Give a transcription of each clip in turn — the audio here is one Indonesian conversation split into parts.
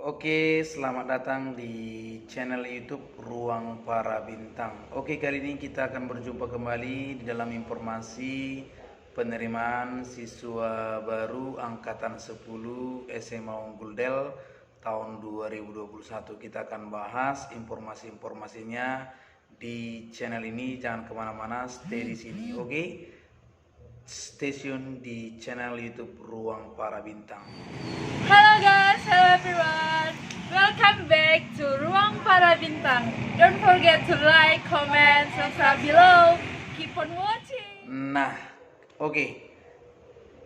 Oke, selamat datang di channel YouTube Ruang Para Bintang. Oke, kali ini kita akan berjumpa kembali di dalam informasi penerimaan siswa baru angkatan 10 SMA Unggul Del tahun 2021. Kita akan bahas informasi-informasinya di channel ini. Jangan kemana-mana, stay di sini. Oke, stasiun di channel YouTube Ruang Para Bintang. Hello guys, hello everyone. Welcome back to Ruang Para Bintang. Don't forget to like, comment, subscribe below. Keep on watching. Nah, oke.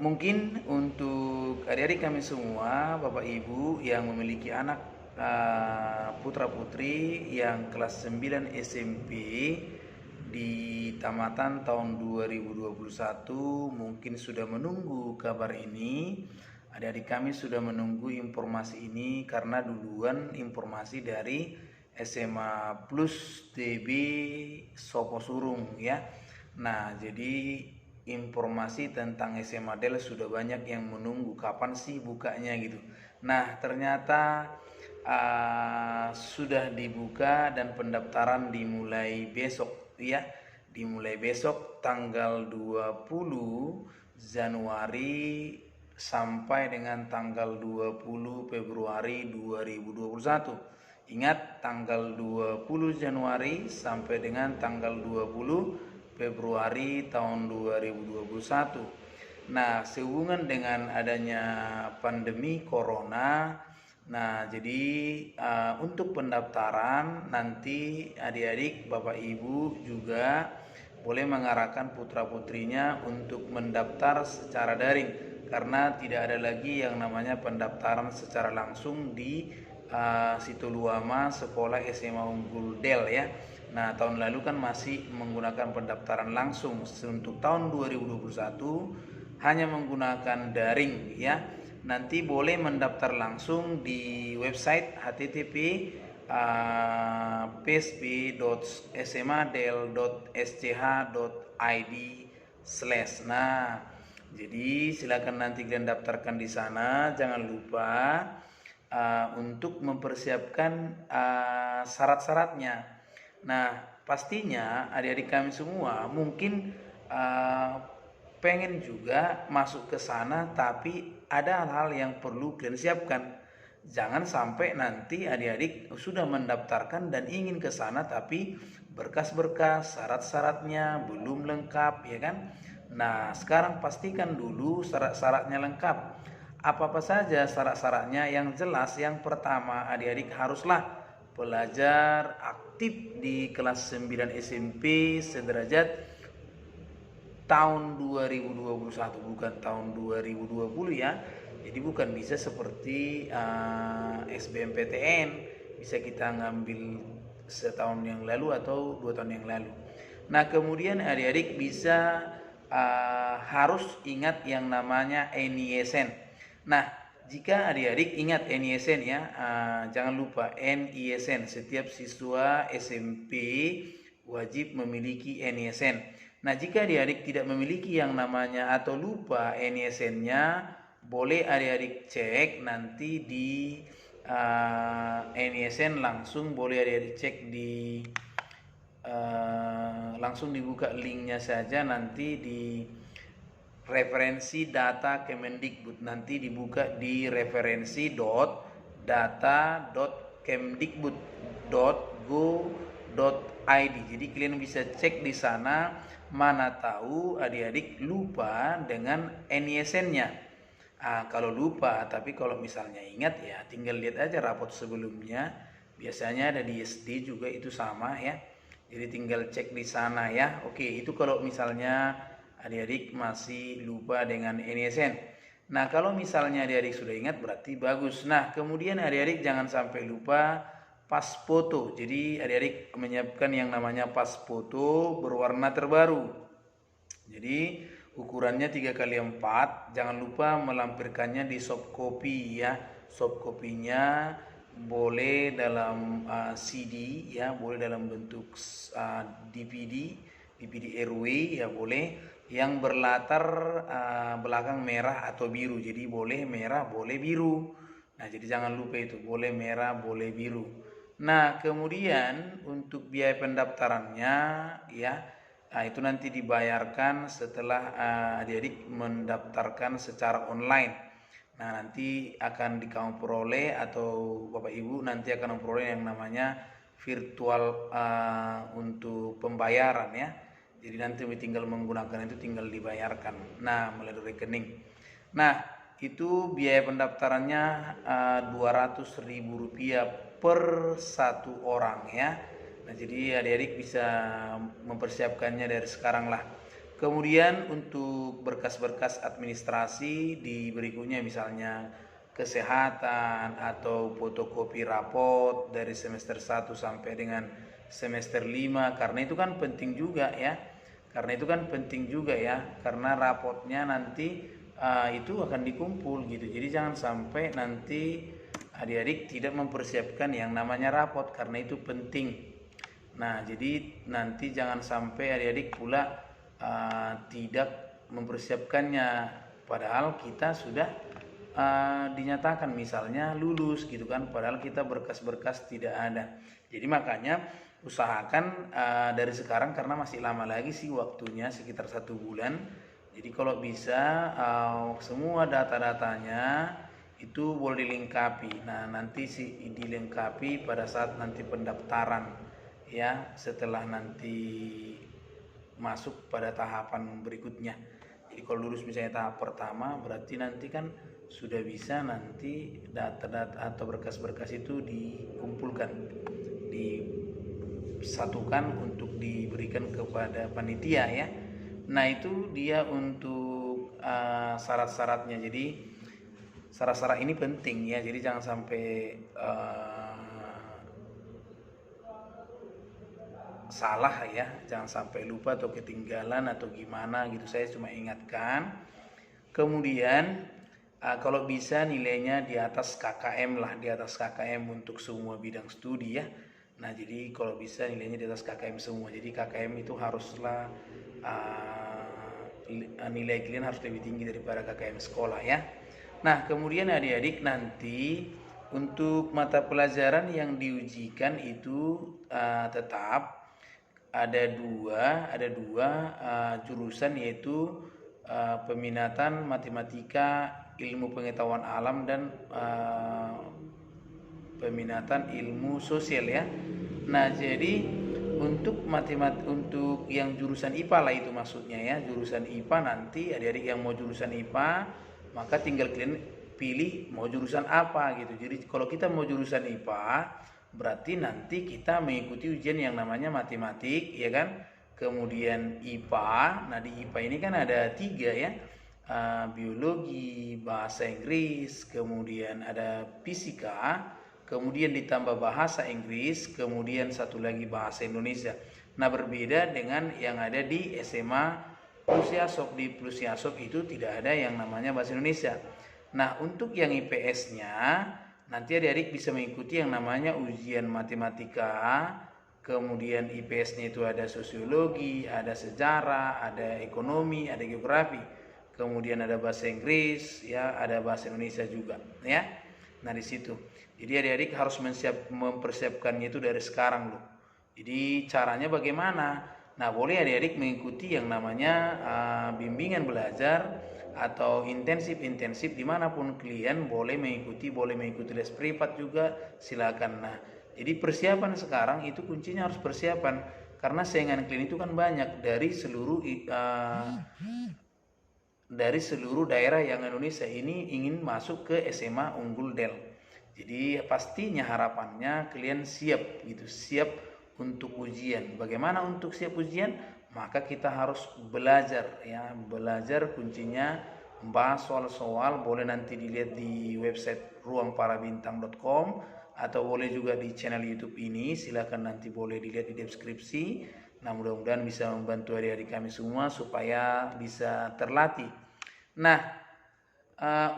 Mungkin untuk adik-adik kami semua, Bapak Ibu yang memiliki anak putra-putri yang kelas 9 SMP di tamatan tahun 2021 mungkin sudah menunggu kabar ini. Adik-adik kami sudah menunggu informasi ini karena duluan informasi dari SMA Plus TB Sopo Surung ya. Nah, jadi informasi tentang SMA Del sudah banyak yang menunggu kapan sih bukanya gitu. Nah, ternyata sudah dibuka dan pendaftaran dimulai besok ya. Dimulai besok tanggal 20 Januari sampai dengan tanggal 20 Februari 2021. Ingat, tanggal 20 Januari sampai dengan tanggal 20 Februari tahun 2021. Nah, sehubungan dengan adanya pandemi corona, nah jadi untuk pendaftaran nanti adik-adik, Bapak Ibu juga boleh mengarahkan putra-putrinya untuk mendaftar secara daring karena tidak ada lagi yang namanya pendaftaran secara langsung di Situluama Sekolah SMA Unggul Del ya. Nah, tahun lalu kan masih menggunakan pendaftaran langsung. Untuk tahun 2021 hanya menggunakan daring ya. Nanti boleh mendaftar langsung di website http psb.smadel.sch.id/. Nah, jadi silakan nanti kalian daftarkan di sana. Jangan lupa untuk mempersiapkan syarat-syaratnya. Nah, pastinya adik-adik kami semua mungkin pengen juga masuk ke sana, tapi ada hal-hal yang perlu kalian siapkan. Jangan sampai nanti adik-adik sudah mendaftarkan dan ingin ke sana tapi berkas-berkas syarat-syaratnya belum lengkap ya kan. Nah, sekarang pastikan dulu syarat-syaratnya lengkap. Apa-apa saja syarat-syaratnya yang jelas. Yang pertama, adik-adik haruslah pelajar aktif di kelas 9 SMP sederajat tahun 2021, bukan tahun 2020 ya. Jadi bukan bisa seperti SBMPTN, bisa kita ngambil setahun yang lalu atau 2 tahun yang lalu. Nah, kemudian adik-adik bisa harus ingat yang namanya NISN. Nah, jika adik-adik ingat NISN ya, jangan lupa NISN. Setiap siswa SMP wajib memiliki NISN. Nah, jika adik-adik tidak memiliki yang namanya atau lupa NISN-nya, boleh adik-adik cek nanti di NISN langsung, boleh adik-adik cek di langsung dibuka linknya saja nanti di referensi data Kemendikbud. Nanti dibuka di referensi.data.kemdikbud.go.id. Jadi kalian bisa cek di sana, mana tahu adik-adik lupa dengan NISN-nya. Kalau lupa, tapi kalau misalnya ingat ya tinggal lihat aja rapot sebelumnya. Biasanya ada di SD juga itu sama ya. Jadi tinggal cek di sana ya. Oke, itu kalau misalnya adik-adik masih lupa dengan NISN. Nah, kalau misalnya adik-adik sudah ingat berarti bagus. Nah, kemudian adik-adik jangan sampai lupa pas foto. Jadi adik-adik menyiapkan yang namanya pas foto berwarna terbaru. Jadi ukurannya 3x4. Jangan lupa melampirkannya di soft copy ya. Soft copy-nya boleh dalam CD ya, boleh dalam bentuk DVD RW ya boleh, yang berlatar belakang merah atau biru. Jadi boleh merah, boleh biru. Nah, jadi jangan lupa itu, boleh merah, boleh biru. Nah, kemudian untuk biaya pendaftarannya ya, itu nanti dibayarkan setelah adik-adik mendaftarkan secara online. Nah, nanti akan kamu peroleh atau Bapak Ibu nanti akan memperoleh yang namanya virtual untuk pembayaran ya. Jadi nanti tinggal menggunakan itu tinggal dibayarkan. Nah, melalui rekening. Nah, itu biaya pendaftarannya Rp200.000 per satu orang ya. Nah, jadi adik-adik bisa mempersiapkannya dari sekarang lah. Kemudian untuk berkas-berkas administrasi di berikutnya misalnya kesehatan atau fotokopi rapot dari semester 1 sampai dengan semester 5, karena itu kan penting juga ya. Karena rapotnya nanti itu akan dikumpul gitu. Jadi jangan sampai nanti adik-adik tidak mempersiapkan yang namanya rapot karena itu penting. Nah, jadi nanti jangan sampai adik-adik pula tidak mempersiapkannya padahal kita sudah dinyatakan misalnya lulus gitu kan, padahal kita berkas-berkas tidak ada. Jadi makanya usahakan dari sekarang karena masih lama lagi sih waktunya, sekitar 1 bulan. Jadi kalau bisa semua data-datanya itu boleh dilengkapi. Nah, nanti sih dilengkapi pada saat nanti pendaftaran ya, setelah nanti masuk pada tahapan berikutnya. Jadi kalau lulus misalnya tahap pertama, berarti nanti kan sudah bisa nanti data-data atau berkas-berkas itu dikumpulkan, disatukan untuk diberikan kepada panitia ya. Nah, itu dia untuk syarat-syaratnya. Jadi syarat-syarat ini penting ya, jadi jangan sampai salah ya, jangan sampai lupa atau ketinggalan atau gimana gitu. Saya cuma ingatkan. Kemudian kalau bisa nilainya di atas KKM lah, di atas KKM untuk semua bidang studi ya. Nah, jadi kalau bisa nilainya di atas KKM semua. Jadi KKM itu haruslah nilai kalian harus lebih tinggi daripada KKM sekolah ya. Nah, kemudian adik-adik nanti untuk mata pelajaran yang diujikan itu tetap ada dua jurusan, yaitu peminatan matematika, ilmu pengetahuan alam, dan peminatan ilmu sosial ya. Nah, jadi untuk untuk yang jurusan IPA lah itu maksudnya ya, jurusan IPA nanti adik-adik yang mau jurusan IPA maka tinggal kalian pilih mau jurusan apa gitu. Jadi kalau kita mau jurusan IPA berarti nanti kita mengikuti ujian yang namanya matematik ya kan, kemudian IPA. Nah, di IPA ini kan ada 3 ya, biologi, bahasa Inggris, kemudian ada fisika, kemudian ditambah bahasa Inggris, kemudian satu lagi bahasa Indonesia. Nah, berbeda dengan yang ada di SMA Plusiasop. Di Plusiasop itu tidak ada yang namanya bahasa Indonesia. Nah, untuk yang IPS-nya nanti adik-adik bisa mengikuti yang namanya ujian matematika, kemudian IPS-nya itu ada sosiologi, ada sejarah, ada ekonomi, ada geografi, kemudian ada bahasa Inggris, ya, ada bahasa Indonesia juga, ya. Nah, di situ. Jadi adik-adik harus mempersiapkannya itu dari sekarang loh. Jadi caranya bagaimana? Nah, boleh adik-adik mengikuti yang namanya bimbingan belajar atau intensif dimanapun kalian boleh mengikuti les privat juga silakan. Nah, jadi persiapan sekarang itu kuncinya harus persiapan karena saingan kalian itu kan banyak dari seluruh daerah yang Indonesia ini ingin masuk ke SMA Unggul Del. Jadi pastinya harapannya kalian siap gitu, siap untuk ujian. Bagaimana untuk siap ujian? Maka kita harus belajar ya, belajar kuncinya membahas soal-soal. Boleh nanti dilihat di website ruangparabintang.com atau boleh juga di channel YouTube ini, silakan nanti boleh dilihat di deskripsi. Nah, mudah-mudahan bisa membantu adik-adik kami semua supaya bisa terlatih. Nah,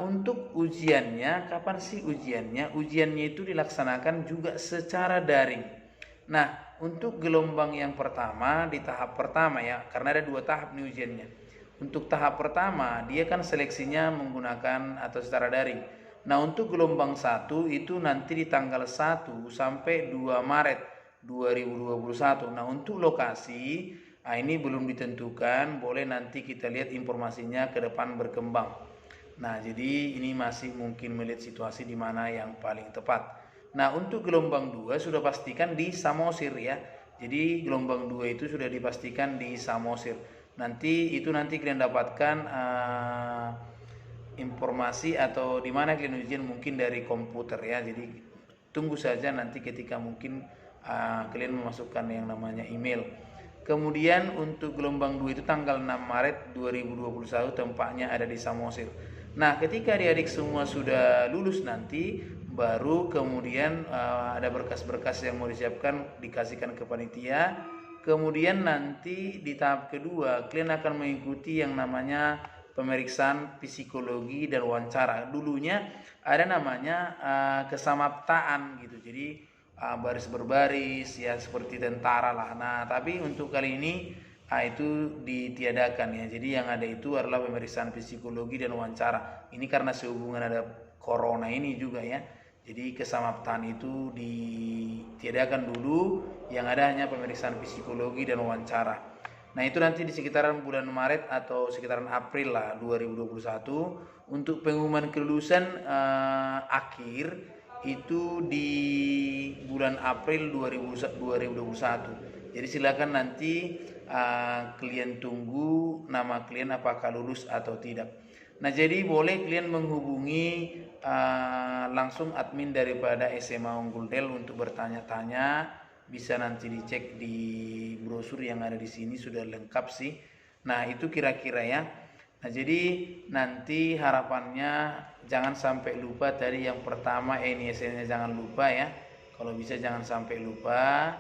untuk ujiannya, kapan sih ujiannya? Ujiannya itu dilaksanakan juga secara daring. Nah, untuk gelombang yang pertama di tahap pertama ya, karena ada 2 tahap nih ujiannya. Untuk tahap pertama dia kan seleksinya menggunakan atau secara daring. Nah, untuk gelombang 1 itu nanti di tanggal 1 sampai 2 Maret 2021. Nah, untuk lokasi, ini belum ditentukan, boleh nanti kita lihat informasinya ke depan berkembang. Nah, jadi ini masih mungkin melihat situasi di mana yang paling tepat. Nah, untuk gelombang 2 sudah pastikan di Samosir ya. Jadi gelombang 2 itu sudah dipastikan di Samosir. Nanti kalian dapatkan informasi atau di mana kalian ujian mungkin dari komputer ya. Jadi tunggu saja nanti ketika mungkin kalian memasukkan yang namanya email. Kemudian untuk gelombang 2 itu tanggal 6 Maret 2021 tempatnya ada di Samosir. Nah, ketika adik-adik semua sudah lulus nanti, baru kemudian ada berkas-berkas yang mau disiapkan dikasihkan ke panitia. Kemudian nanti di tahap kedua kalian akan mengikuti yang namanya pemeriksaan psikologi dan wawancara. Dulunya ada namanya kesamaptaan gitu. Jadi baris berbaris ya seperti tentara lah. Nah, tapi untuk kali ini itu ditiadakan ya. Jadi yang ada itu adalah pemeriksaan psikologi dan wawancara. Ini karena sehubungan ada corona ini juga ya. Jadi kesamaptaan itu ditiadakan dulu, yang ada hanya pemeriksaan psikologi dan wawancara. Nah, itu nanti di sekitaran bulan Maret atau sekitaran April lah 2021. Untuk pengumuman kelulusan akhir itu di bulan April 2021. Jadi silakan nanti kalian tunggu nama kalian apakah lulus atau tidak. Nah, jadi boleh kalian menghubungi langsung admin daripada SMA Unggul Del untuk bertanya-tanya. Bisa nanti dicek di brosur yang ada di sini, sudah lengkap sih. Nah, itu kira-kira ya. Nah, jadi nanti harapannya jangan sampai lupa tadi yang pertama NISN-nya jangan lupa ya. Kalau bisa jangan sampai lupa.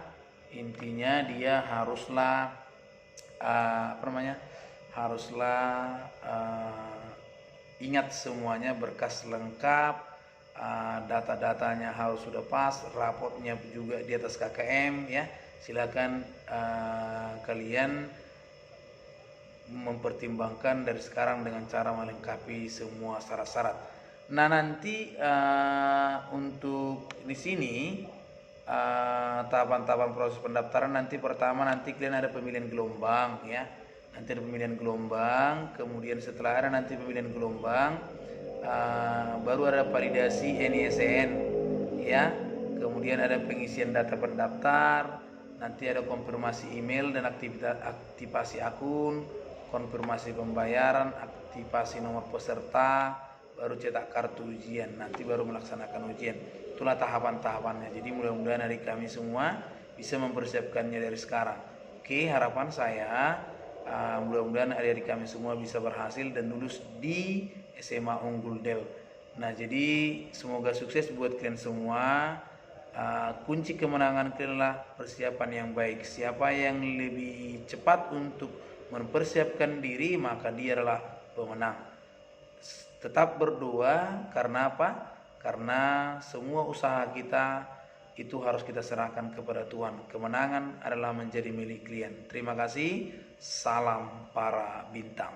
Intinya dia haruslah ingat semuanya, berkas lengkap, data-datanya harus sudah pas, raportnya juga di atas KKM ya. Silakan kalian mempertimbangkan dari sekarang dengan cara melengkapi semua syarat-syarat. Nah, nanti untuk di sini tahapan-tahapan proses pendaftaran nanti pertama nanti kalian ada pemilihan gelombang ya. Nanti ada pemilihan gelombang, kemudian setelah ada nanti pemilihan gelombang baru ada validasi NISN ya. Kemudian ada pengisian data pendaftar, nanti ada konfirmasi email dan aktivasi akun, konfirmasi pembayaran, aktivasi nomor peserta, baru cetak kartu ujian, nanti baru melaksanakan ujian. Itulah tahapan-tahapannya. Jadi mudah-mudahan dari kami semua bisa mempersiapkannya dari sekarang. Oke, harapan saya mudah-mudahan adik-adik kami semua bisa berhasil dan lulus di SMA Unggul Del. Nah, jadi semoga sukses buat kalian semua. Kunci kemenangan kalian adalah persiapan yang baik. Siapa yang lebih cepat untuk mempersiapkan diri, maka dia adalah pemenang. Tetap berdoa, karena apa? Karena semua usaha kita itu harus kita serahkan kepada Tuhan. Kemenangan adalah menjadi milik kalian. Terima kasih. Salam para bintang.